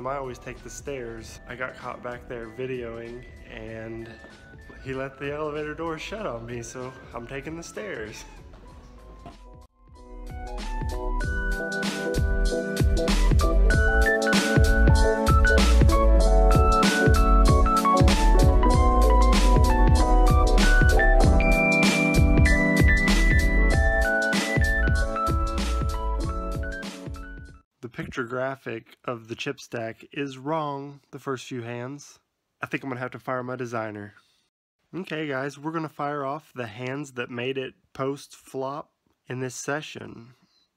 time I always take the stairs. I got caught back there videoing and he let the elevator door shut on me, so I'm taking the stairs. The picture graphic of the chip stack is wrong the first few hands. I think I'm gonna have to fire my designer. Okay guys, we're gonna fire off the hands that made it post flop in this session.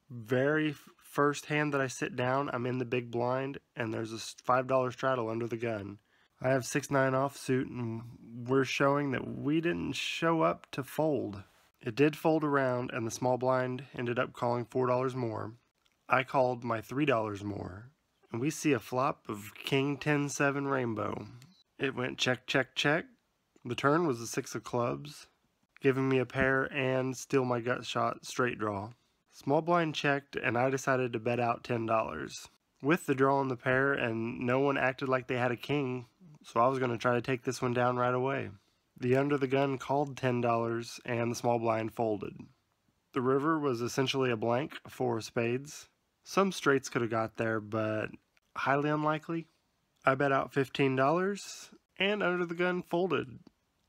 Very first hand that I sit down, I'm in the big blind and there's a $5 straddle under the gun. I have 6-9 offsuit and we're showing that we didn't show up to fold. It did fold around and the small blind ended up calling $4 more. I called my $3 more, and we see a flop of King 10-7 rainbow. It went check, check, check. The turn was the 6 of clubs, giving me a pair and still my gut shot straight draw. Small blind checked, and I decided to bet out $10. With the draw on the pair, and no one acted like they had a king, so I was going to try to take this one down right away. The under the gun called $10, and the small blind folded. The river was essentially a blank, 4 of spades. Some straights could have got there, but highly unlikely. I bet out $15 and under the gun folded,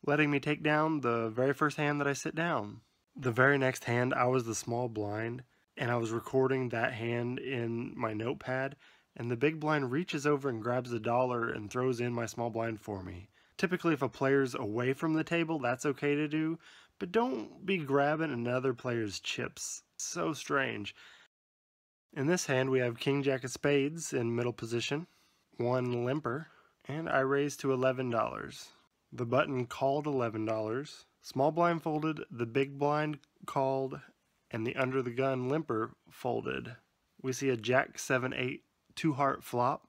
letting me take down the very first hand that I sit down. The very next hand I was the small blind and I was recording that hand in my notepad, and the big blind reaches over and grabs $1 and throws in my small blind for me. Typically if a player's away from the table, that's okay to do, but don't be grabbing another player's chips. So strange. In this hand we have King Jack of spades in middle position, 1 limper, and I raised to $11. The button called $11, small blind folded, the big blind called, and the under the gun limper folded. We see a Jack 7-8 2-heart flop.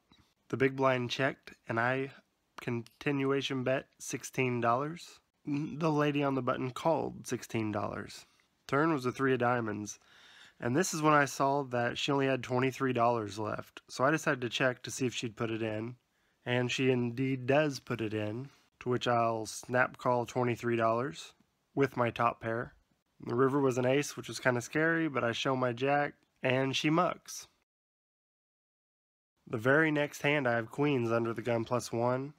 The big blind checked and I continuation bet $16. The lady on the button called $16. Turn was a 3 of diamonds. And this is when I saw that she only had $23 left. So I decided to check to see if she'd put it in. And she indeed does put it in, to which I'll snap call $23 with my top pair. The river was an ace, which was kind of scary, but I show my jack and she mucks. The very next hand I have queens under the gun +1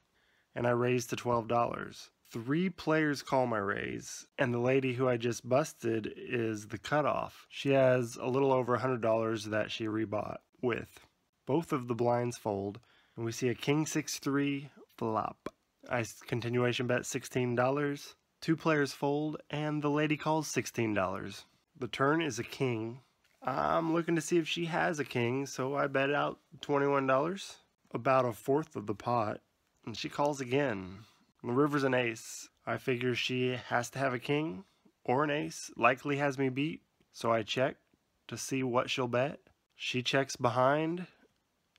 and I raise to $12. 3 players call my raise, and the lady who I just busted is the cutoff. She has a little over $100 that she rebought with. Both of the blinds fold, and we see a King 6-3 flop. I continuation bet $16. 2 players fold, and the lady calls $16. The turn is a king. I'm looking to see if she has a king, so I bet out $21. About 1/4 of the pot, and she calls again. The river's an ace. I figure she has to have a king or an ace. Likely has me beat, so I check to see what she'll bet. She checks behind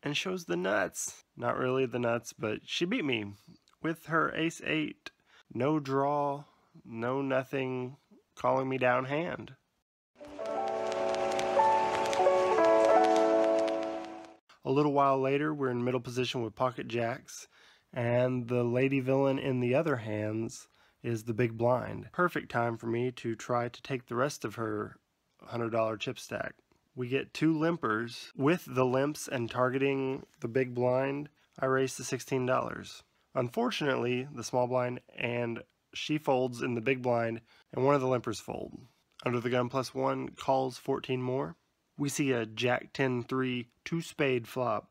and shows the nuts. Not really the nuts, but she beat me with her ace-8. No draw, no nothing, calling me down hand. A little while later, we're in middle position with pocket jacks. And the lady villain in the other hands is the big blind. Perfect time for me to try to take the rest of her $100 chip stack. We get 2 limpers. With the limps and targeting the big blind, I raise to $16. Unfortunately, the small blind and she folds in the big blind and one of the limpers fold. Under the gun +1 calls 14 more. We see a Jack 10-3 2-spade flop.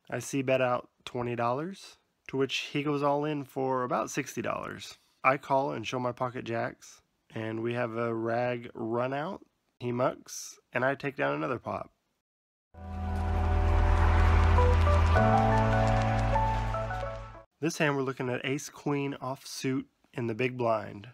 I see bet out $20. To which he goes all in for about $60. I call and show my pocket jacks, and we have a rag run out. He mucks, and I take down another pot. This hand we're looking at ace-queen offsuit in the big blind.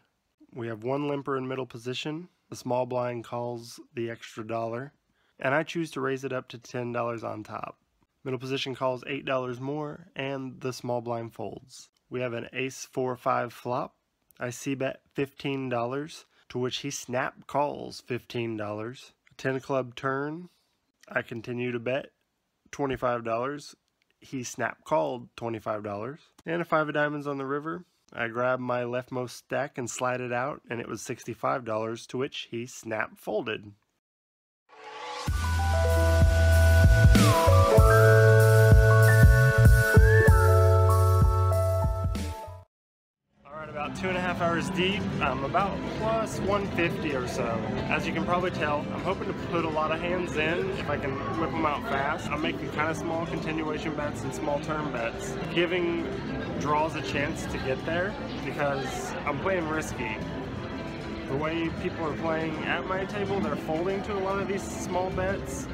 We have 1 limper in middle position. The small blind calls the extra $1, and I choose to raise it up to $10 on top. Middle position calls $8 more, and the small blind folds. We have an ace 4-5 flop. I see bet $15, to which he snap calls $15. A 10 club turn. I continue to bet $25. he snap called $25. And a 5 of diamonds on the river. I grabbed my leftmost stack and slide it out, and it was $65, to which he snap folded. About 2.5 hours deep. I'm about plus 150 or so. As you can probably tell, I'm hoping to put a lot of hands in if I can whip them out fast. I'm making kind of small continuation bets and small term bets, giving draws a chance to get there because I'm playing risky. The way people are playing at my table, they're folding to a lot of these small bets.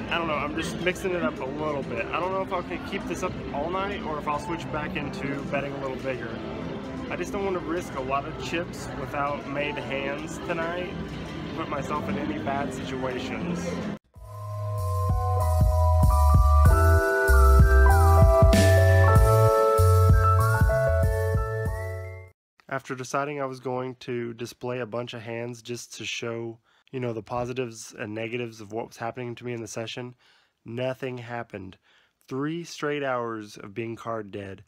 I don't know, I'm just mixing it up a little bit. I don't know if I can keep this up all night or if I'll switch back into betting a little bigger. I just don't want to risk a lot of chips without made hands tonight, put myself in any bad situations. After deciding I was going to display a bunch of hands just to show, the positives and negatives of what was happening to me in the session, nothing happened. 3 straight hours of being card dead.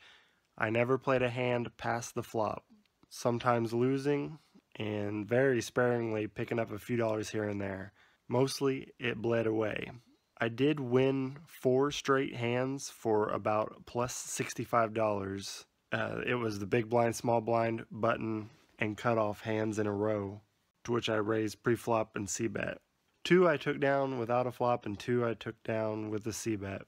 I never played a hand past the flop, sometimes losing and very sparingly picking up a few dollars here and there. Mostly it bled away. I did win 4 straight hands for about plus $65. It was the big blind, small blind, button, and cutoff hands in a row, to which I raised pre-flop and c-bet. 2 I took down without a flop and 2 I took down with a c-bet.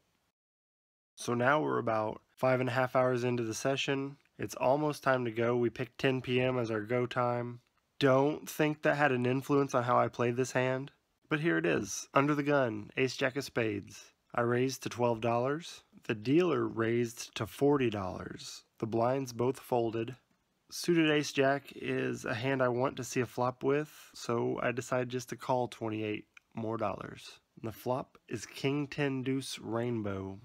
So now we're about 5.5 hours into the session. It's almost time to go. We picked 10 p.m. as our go time. Don't think that had an influence on how I played this hand, but here it is. Under the gun, ace jack of spades. I raised to $12. The dealer raised to $40. The blinds both folded. Suited ace jack is a hand I want to see a flop with, so I decided just to call $28 more. The flop is king 10 deuce rainbow,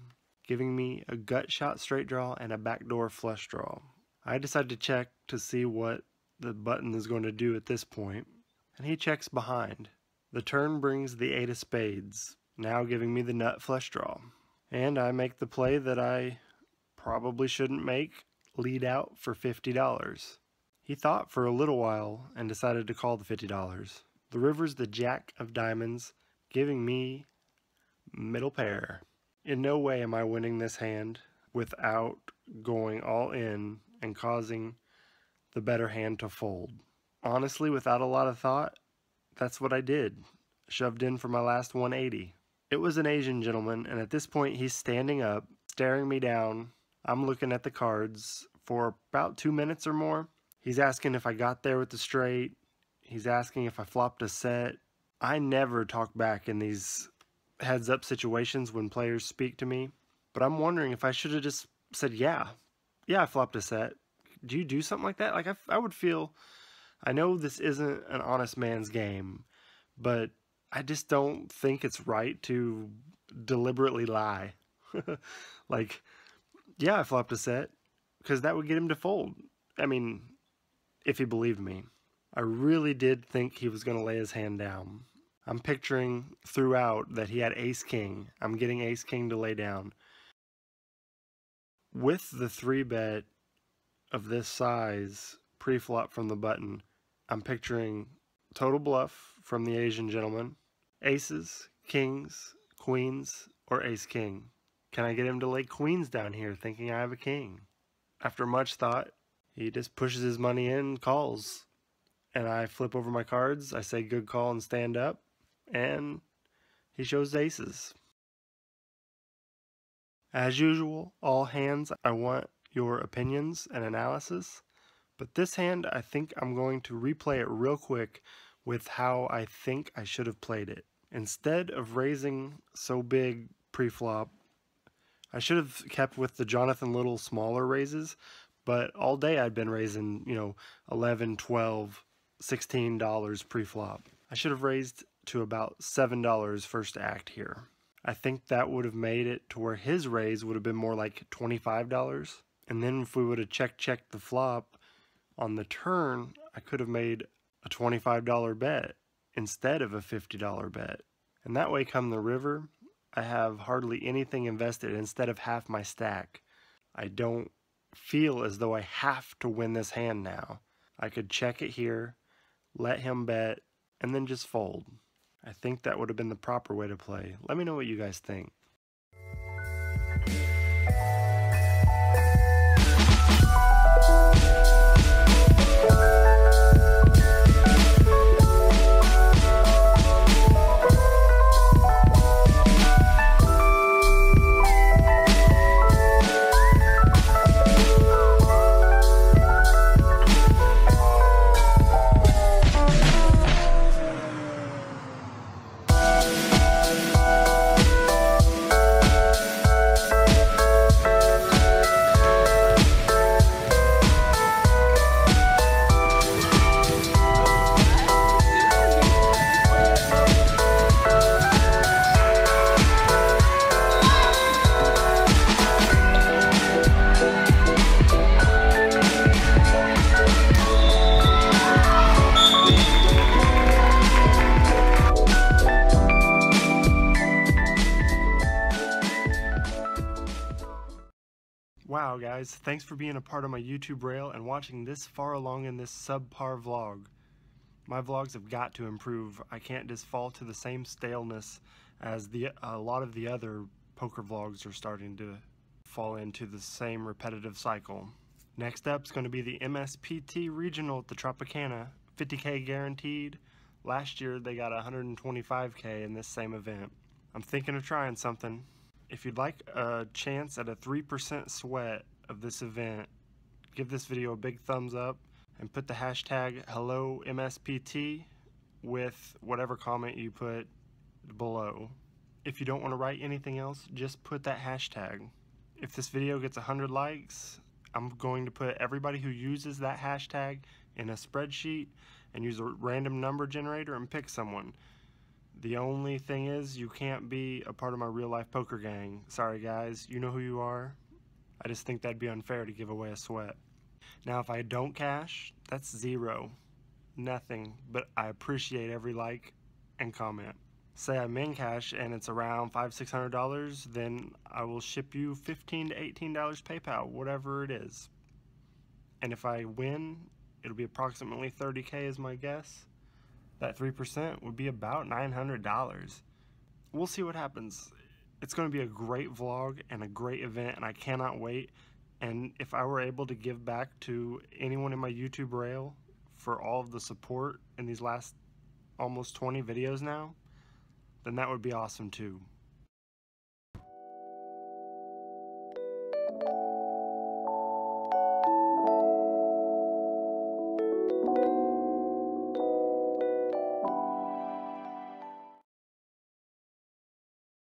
giving me a gut shot straight draw and a backdoor flush draw. I decide to check to see what the button is going to do at this point, and he checks behind. The turn brings the 8 of spades, now giving me the nut flush draw. And I make the play that I probably shouldn't make, lead out for $50. He thought for a little while and decided to call the $50. The river's the jack of diamonds, giving me middle pair. In no way am I winning this hand without going all in and causing the better hand to fold. Honestly, without a lot of thought, that's what I did. Shoved in for my last 180. It was an Asian gentleman, and at this point he's standing up, staring me down. I'm looking at the cards for about 2 minutes or more. He's asking if I got there with the straight. He's asking if I flopped a set. I never talk back in these heads up situations when players speak to me, but I'm wondering if I should have just said, yeah, I flopped a set. Do you do something like that? Like I would feel, I know this isn't an honest man's game, but I just don't think it's right to deliberately lie. Like, yeah, I flopped a set, because that would get him to fold. I mean, if he believed me. I really did think he was going to lay his hand down. I'm picturing throughout that he had ace-king. I'm getting ace-king to lay down. With the 3-bet of this size pre-flop from the button, I'm picturing total bluff from the Asian gentleman, aces, kings, queens, or ace-king. Can I get him to lay queens down here thinking I have a king? After much thought, he just pushes his money in, calls. And I flip over my cards, I say good call and stand up, and he shows aces. As usual, all hands, I want your opinions and analysis, but this hand I think I'm going to replay it real quick with how I think I should have played it. Instead of raising so big pre-flop, I should have kept with the Jonathan Little smaller raises, but all day I'd been raising, $11, $12, $16 pre-flop. I should have raised to about $7 first act here. I think that would have made it to where his raise would have been more like $25. And then if we would have checked the flop on the turn, I could have made a $25 bet instead of a $50 bet. And that way come the river, I have hardly anything invested instead of half my stack. I don't feel as though I have to win this hand now. I could check it here, let him bet, and then just fold. I think that would have been the proper way to play. Let me know what you guys think. Wow guys, thanks for being a part of my YouTube rail and watching this far along in this subpar vlog. My vlogs have got to improve. I can't just fall to the same staleness as a lot of the other poker vlogs are starting to fall into the same repetitive cycle. Next up is going to be the MSPT Regional at the Tropicana, 50K guaranteed. Last year they got 125K in this same event. I'm thinking of trying something. If you'd like a chance at a 3% sweat of this event, give this video a big thumbs up and put the hashtag HelloMSPT with whatever comment you put below. If you don't want to write anything else, just put that hashtag. If this video gets 100 likes, I'm going to put everybody who uses that hashtag in a spreadsheet and use a random number generator and pick someone. The only thing is, you can't be a part of my real life poker gang. Sorry guys, you know who you are. I just think that'd be unfair to give away a sweat. Now if I don't cash, that's zero. Nothing, but I appreciate every like and comment. Say I'm in cash and it's around $500-600, then I will ship you $15 to $18 PayPal, whatever it is. And if I win, it'll be approximately 30K is my guess. That 3% would be about $900. We'll see what happens. It's going to be a great vlog and a great event, and I cannot wait. And if I were able to give back to anyone in my YouTube rail for all of the support in these last almost 20 videos now, then that would be awesome too.